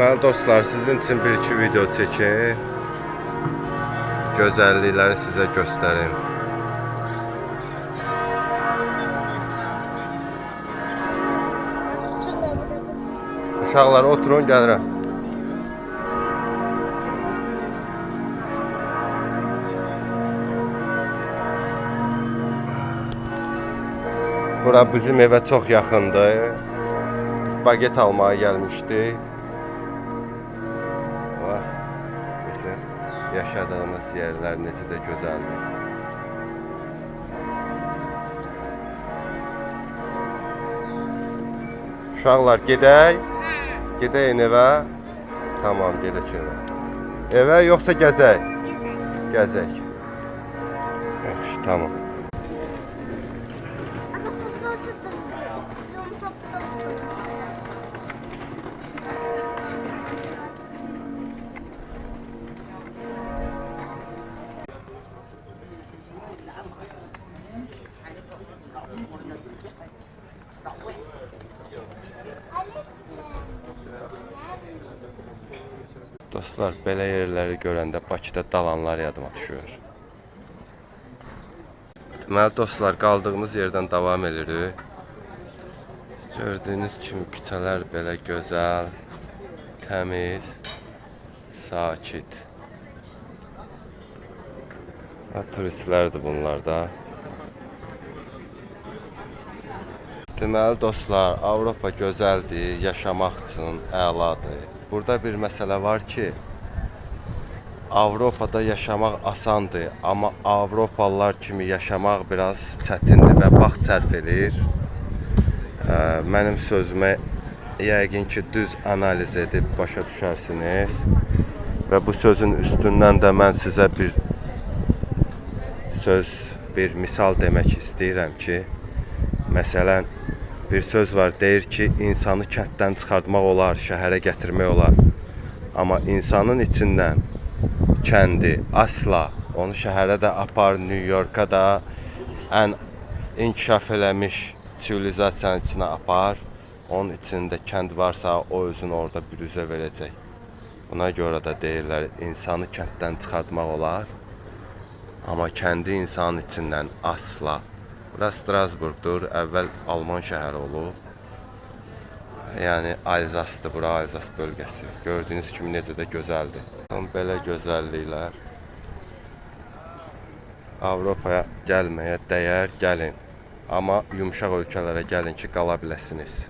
Değerli dostlar, sizin için bir iki video çekin. Gözəllikləri sizə göstərim. Uşaqlar oturun, gəlirəm. Bura bizim evə çox yaxındır. Baget almaya gəlmişdik. Bizim yaşadığımız yerlər necə də gözəldir. Uşaqlar, gedək. Gedək evə. Tamam, gedək evə. Evə yoxsa gəzək? Gəzək. Yaxşı, tamam. Dostlar, belə yerləri görəndə Bakıda dalanlar yadıma düşür. Deməli dostlar, qaldığımız yerdən davam edirik. Gördüyünüz kimi küçələr belə gözəl, təmiz, sakit. Və turistlərdir bunlar da. Deməli dostlar, Avropa gözəldir, yaşamaq üçün əladır. Burada bir məsələ var ki, Avropada yaşamaq asandır, amma Avropalılar kimi yaşamaq biraz çətindir və vaxt sərf edir. Mənim sözümə yəqin ki, düz analiz edib başa düşərsiniz. Və bu sözün üstündən də mən sizə bir misal demək istəyirəm ki, məsələn, bir söz var, deyir ki, insanı kənddən çıxartmaq olar, şəhərə gətirmək olar. Amma insanın içindən kəndi asla, onu şəhərə də apar, New York'a da ən inkişaf eləmiş sivilizasiyanın içinə apar. Onun içində kənd varsa, o özünü orada bürüzə verəcək. Buna görə də deyirlər, insanı kənddən çıxartmaq olar. Amma kəndi insanın içindən asla. Bura Strasburgdur, əvvəl Alman şəhəri olub. Yəni Alzasdır, bura Alzas bölgəsi. Gördüyünüz kimi necə də gözəldir. Belə gözəlliklər. Avropaya gəlməyə dəyər, gəlin. Amma yumşaq ölkələrə gəlin ki, qala biləsiniz.